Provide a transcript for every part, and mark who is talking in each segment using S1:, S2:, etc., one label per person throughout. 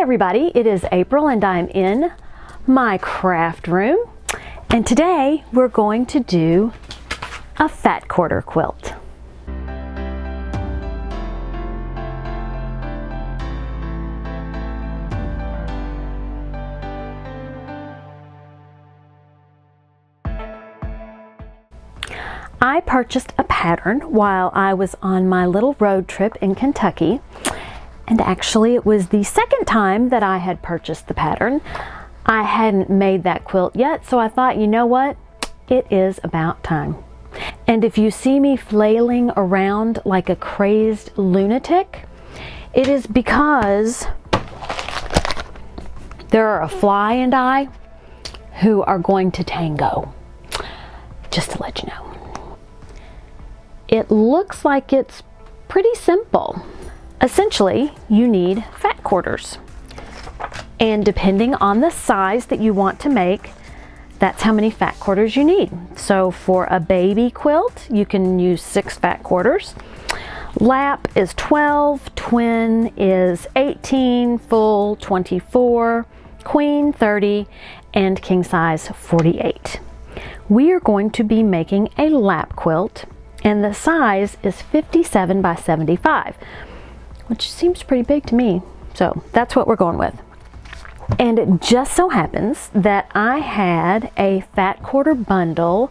S1: everybody, it is April and I'm in my craft room, and today we're going to do a fat quarter quilt. I purchased a pattern while I was on my little road trip in Kentucky, and actually it was the second time that I had purchased the pattern. I hadn't made that quilt yet, so I thought, you know what, it is about time. And if you see me flailing around like a crazed lunatic, it is because there are a fly and I who are going to tango, just to let you know. It looks like it's pretty simple. Essentially, you need fat quarters. And depending on the size that you want to make, that's how many fat quarters you need. So for a baby quilt, you can use 6 fat quarters. Lap is 12, twin is 18, full 24, queen 30, and king size 48. We are going to be making a lap quilt, and the size is 57 by 75, which seems pretty big to me. So that's what we're going with. And it just so happens that I had a fat quarter bundle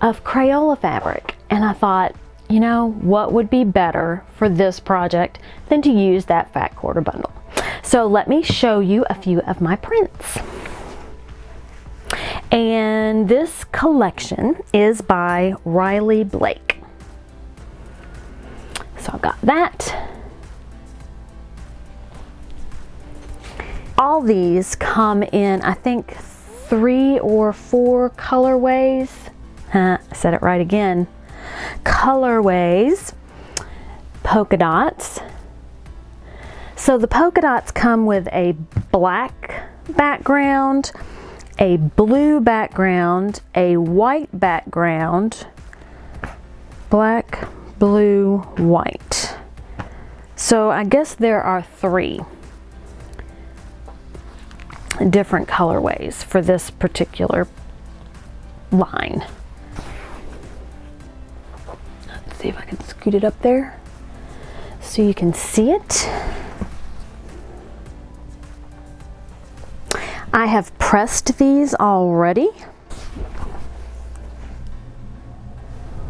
S1: of Crayola fabric, and I thought, you know, what would be better for this project than to use that fat quarter bundle? So let me show you a few of my prints. And this collection is by Riley Blake. So I've got that. All these come in, I think, 3 or 4 colorways. I said it right again. Colorways, polka dots. So the polka dots come with a black background, a blue background, a white background, black, blue, white. So I guess there are 3 different colorways for this particular line. Let's see if I can scoot it up there so you can see it. I have pressed these already.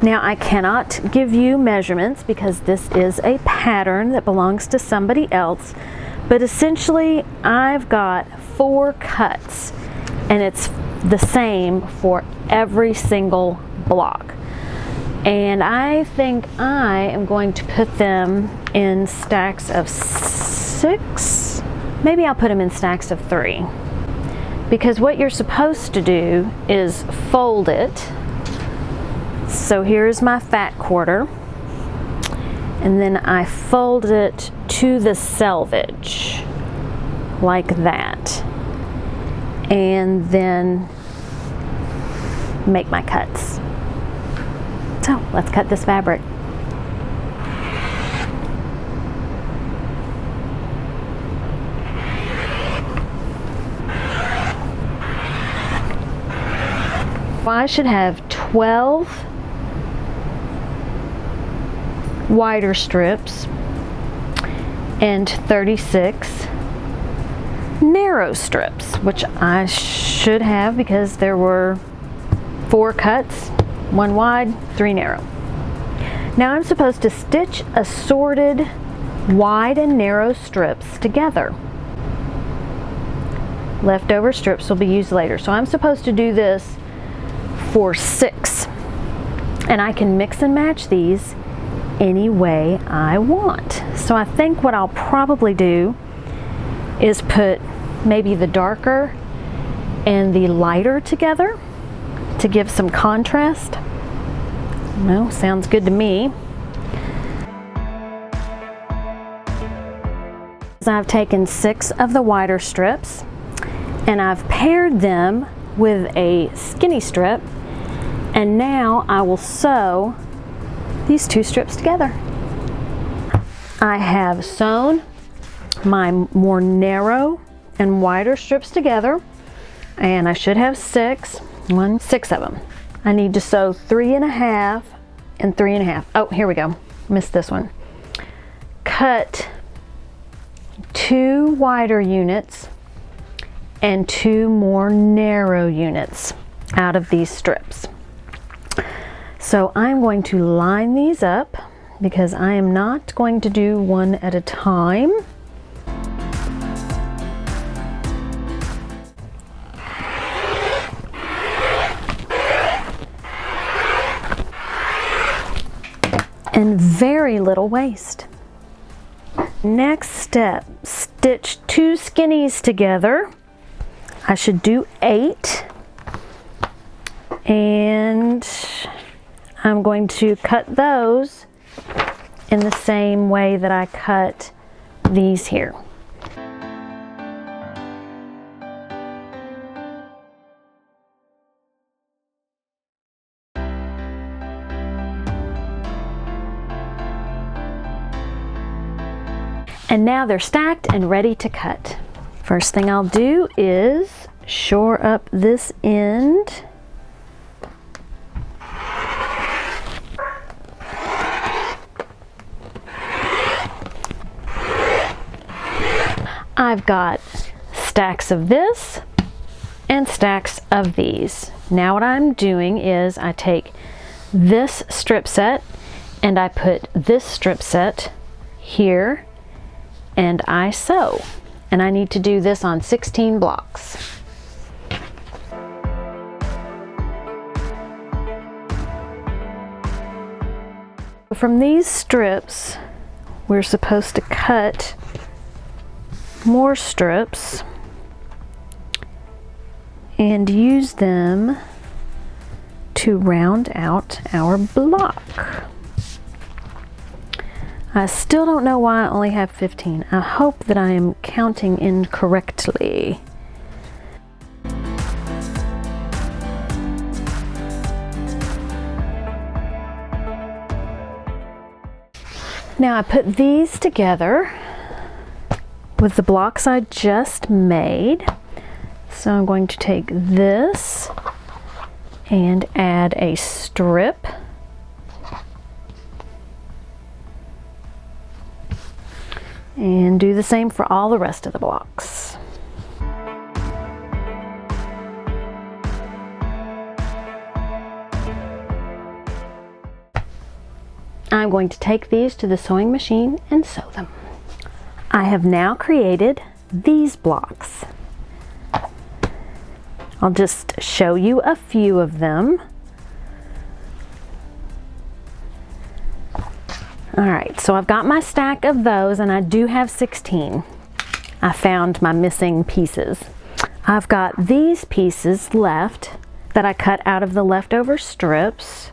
S1: Now I cannot give you measurements because this is a pattern that belongs to somebody else, but essentially I've got 4 cuts and it's the same for every single block. And I think I am going to put them in stacks of 6. Maybe I'll put them in stacks of 3. Because what you're supposed to do is fold it. So here's my fat quarter, and then I fold it to the selvage like that, and then make my cuts. So let's cut this fabric. I should have 12 wider strips and 36 narrow strips, which I should have because there were 4 cuts, 1 wide, 3 narrow. Now I'm supposed to stitch assorted wide and narrow strips together. Leftover strips will be used later. So I'm supposed to do this for 6, and I can mix and match these any way I want. So I think what I'll probably do is put maybe the darker and the lighter together to give some contrast. Well, sounds good to me. So I've taken 6 of the wider strips and I've paired them with a skinny strip, and now I will sew these 2 strips together. I have sewn my more narrow and wider strips together, and I should have 6 of them. I need to sew 3.5 and 3.5. Oh, here we go. Missed this one. Cut 2 wider units and 2 more narrow units out of these strips. So I'm going to line these up because I am not going to do one at a time. And very little waste. Next step, stitch 2 skinnies together. I should do 8. And I'm going to cut those in the same way that I cut these here. And now they're stacked and ready to cut. First thing I'll do is shore up this end. I've got stacks of this and stacks of these. Now what I'm doing is I take this strip set and I put this strip set here and I sew. And I need to do this on 16 blocks. From these strips, we're supposed to cut more strips and use them to round out our block. I still don't know why I only have 15. I hope that I am counting incorrectly. Now I put these together with the blocks I just made. So I'm going to take this and add a strip. And do the same for all the rest of the blocks. I'm going to take these to the sewing machine and sew them. I have now created these blocks. I'll just show you a few of them. Alright, so I've got my stack of those and I do have 16. I found my missing pieces. I've got these pieces left that I cut out of the leftover strips.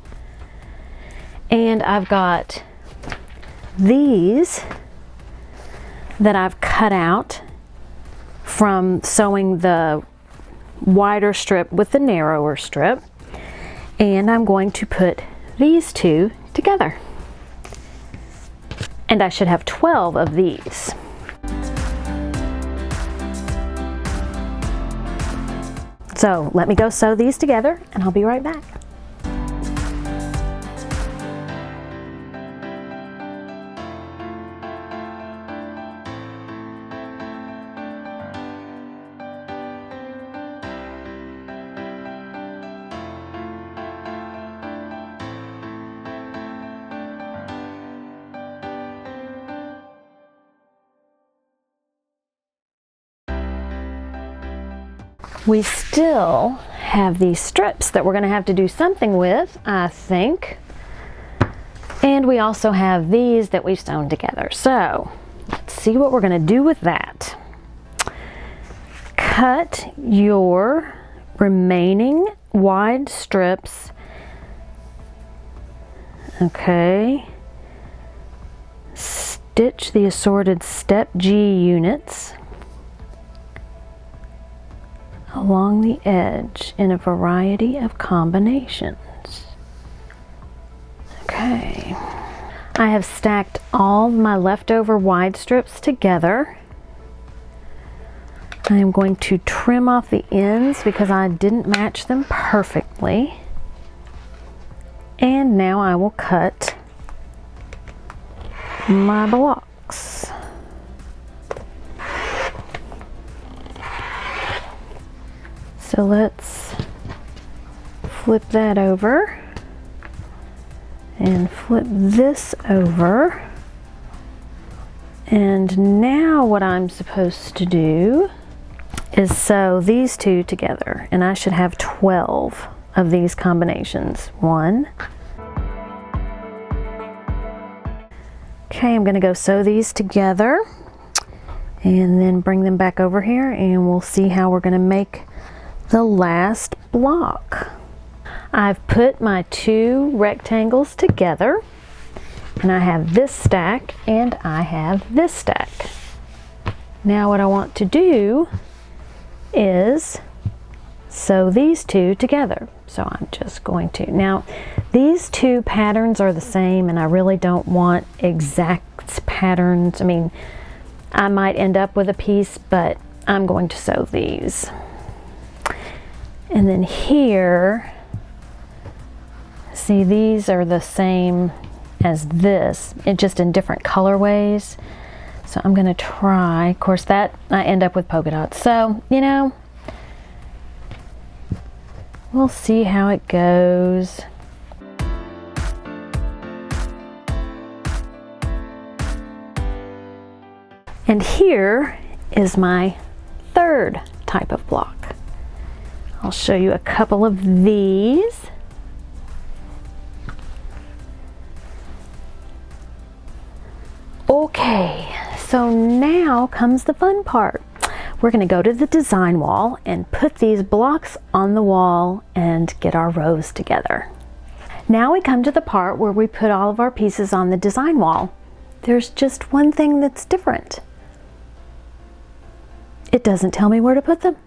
S1: And I've got these that I've cut out from sewing the wider strip with the narrower strip. And I'm going to put these two together. And I should have 12 of these. So let me go sew these together and I'll be right back. We still have these strips that we're going to have to do something with, I think. And we also have these that we've sewn together. So let's see what we're going to do with that. Cut your remaining wide strips. Okay. Stitch the assorted step G units along the edge in a variety of combinations. Okay. I have stacked all my leftover wide strips together. I am going to trim off the ends because I didn't match them perfectly. And now I will cut my blocks. So let's flip that over and flip this over. And now what I'm supposed to do is sew these two together, and I should have 12 of these combinations. One. Okay, I'm gonna go sew these together and then bring them back over here, and we'll see how we're gonna make the last block. I've put my two rectangles together, and I have this stack and I have this stack. Now what I want to do is sew these two together. So I'm just going to, now these two patterns are the same, and I really don't want exact patterns. I mean, I might end up with a piece, but I'm going to sew these. And then here, see, these are the same as this, just in different colorways. So I'm gonna try, of course that I end up with polka dots. So, you know, we'll see how it goes. And here is my third type of block. I'll show you a couple of these. Okay, so now comes the fun part. We're going to go to the design wall and put these blocks on the wall and get our rows together. Now we come to the part where we put all of our pieces on the design wall. There's just one thing that's different. It doesn't tell me where to put them.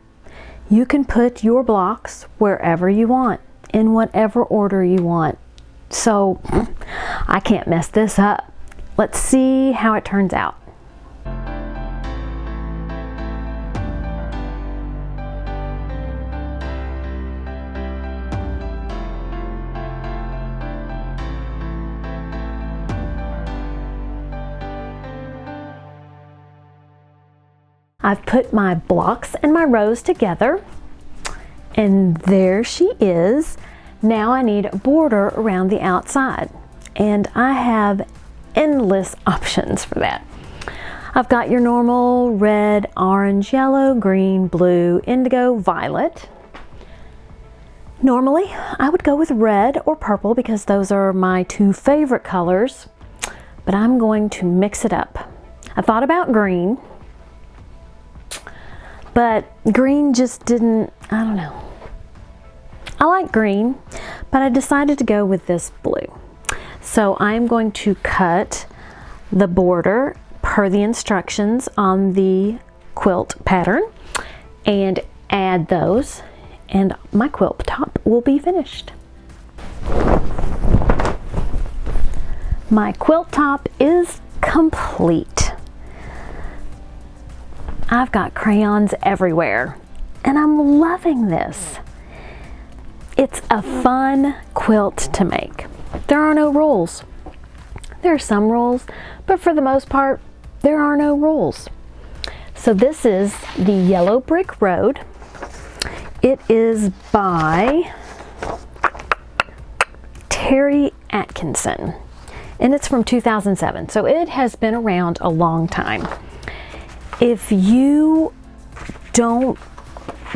S1: You can put your blocks wherever you want, in whatever order you want. So I can't mess this up. Let's see how it turns out. I've put my blocks and my rows together, and there she is. Now I need a border around the outside, and I have endless options for that. I've got your normal red, orange, yellow, green, blue, indigo, violet. Normally I would go with red or purple because those are my two favorite colors, but I'm going to mix it up. I thought about green, but green just didn't, I don't know. I like green, but I decided to go with this blue. So I'm going to cut the border per the instructions on the quilt pattern and add those, and my quilt top will be finished. My quilt top is complete. I've got crayons everywhere, and I'm loving this. It's a fun quilt to make. There are no rules. There are some rules, but for the most part, there are no rules. So this is the Yellow Brick Road. It is by Terry Atkinson, and it's from 2007, so it has been around a long time. If you don't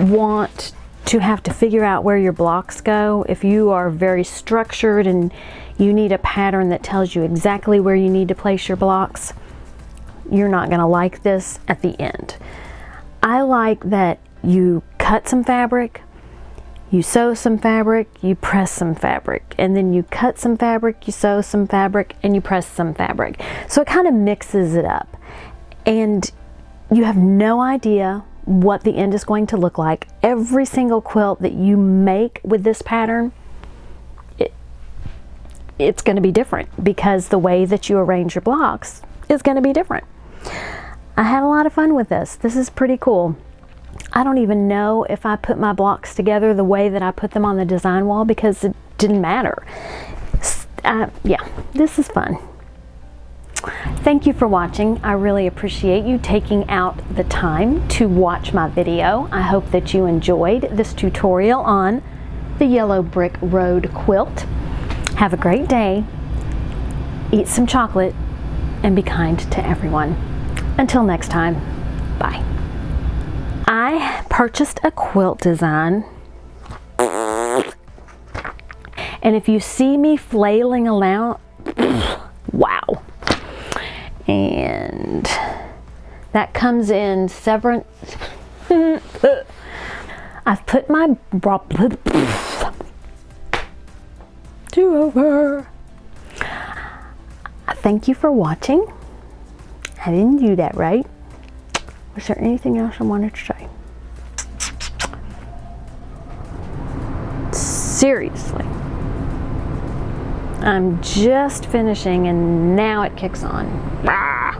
S1: want to have to figure out where your blocks go, if you are very structured and you need a pattern that tells you exactly where you need to place your blocks, you're not going to like this at the end. I like that you cut some fabric, you sew some fabric, you press some fabric, and then you cut some fabric, you sew some fabric, and you press some fabric. So it kind of mixes it up, and you have no idea what the end is going to look like. Every single quilt that you make with this pattern, it's going to be different because the way that you arrange your blocks is going to be different. I had a lot of fun with this. This is pretty cool. I don't even know if I put my blocks together the way that I put them on the design wall because it didn't matter. Yeah, this is fun. Thank you for watching. I really appreciate you taking out the time to watch my video. I hope that you enjoyed this tutorial on the Yellow Brick Road Quilt. Have a great day. Eat some chocolate and be kind to everyone. Until next time, bye. I purchased a quilt design, and if you see me flailing around, wow. And that comes in several. I've put my do over. Thank you for watching. I didn't do that right. Was there anything else I wanted to say? Seriously. I'm just finishing and now it kicks on. Ah.